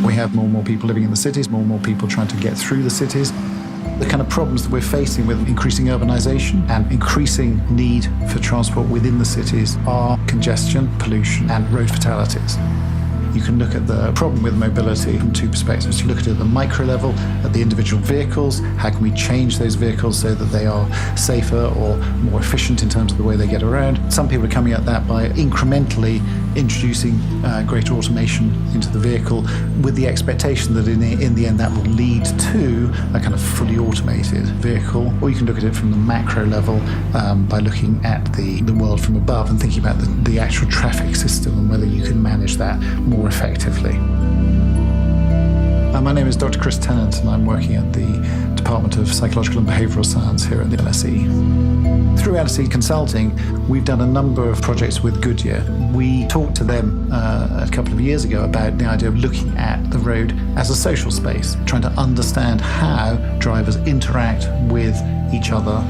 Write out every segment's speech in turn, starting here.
We have more and more people living in the cities, more and more people trying to get through the cities. The kind of problems that we're facing with increasing urbanisation and increasing need for transport within the cities are congestion, pollution and road fatalities. You can look at the problem with mobility from two perspectives. You look at it at the micro level, at the individual vehicles. How can we change those vehicles so that they are safer or more efficient in terms of the way they get around? Some people are coming at that by incrementally introducing greater automation into the vehicle with the expectation that in the end that will lead to a kind of fully automated vehicle. Or you can look at it from the macro level by looking at the world from above and thinking about the actual traffic system and whether you can manage that more effectively. My name is Dr. Chris Tennant and I'm working at the Department of Psychological and Behavioural Science here at the LSE. Through LSE Consulting, we've done a number of projects with Goodyear. We talked to them a couple of years ago about the idea of looking at the road as a social space, trying to understand how drivers interact with each other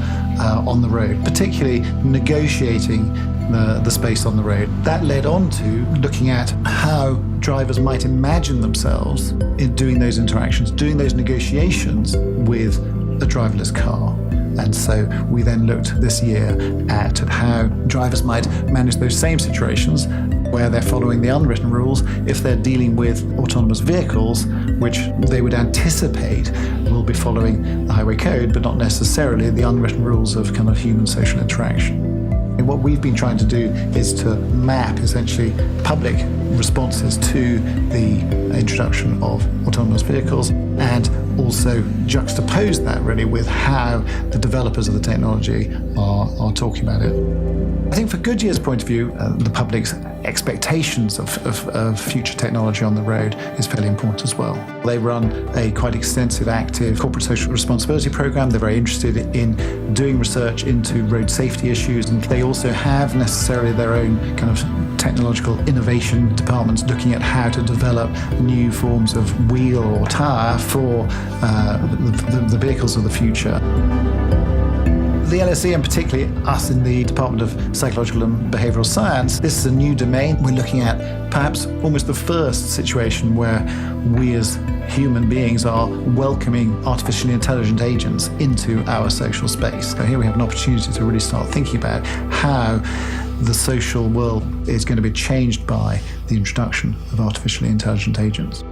on the road, particularly negotiating the space on the road. That led on to looking at how drivers might imagine themselves in doing those interactions, doing those negotiations with a driverless car. And so we then looked this year at how drivers might manage those same situations where they're following the unwritten rules if they're dealing with autonomous vehicles, which they would anticipate will be following the highway code, but not necessarily the unwritten rules of kind of human social interaction. And what we've been trying to do is to map essentially public responses to the introduction of autonomous vehicles and also juxtapose that really with how the developers of the technology are talking about it. I think for Goodyear's point of view, the public's expectations of future technology on the road is fairly important as well. They run a quite extensive, active corporate social responsibility program. They're very interested in doing research into road safety issues, and they also have necessarily their own kind of technological innovation departments looking at how to develop new forms of wheel or tire for the vehicles of the future. The LSE, and particularly us in the Department of Psychological and Behavioural Science, this is a new domain. We're looking at perhaps almost the first situation where we as human beings are welcoming artificially intelligent agents into our social space. So here we have an opportunity to really start thinking about how the social world is going to be changed by the introduction of artificially intelligent agents.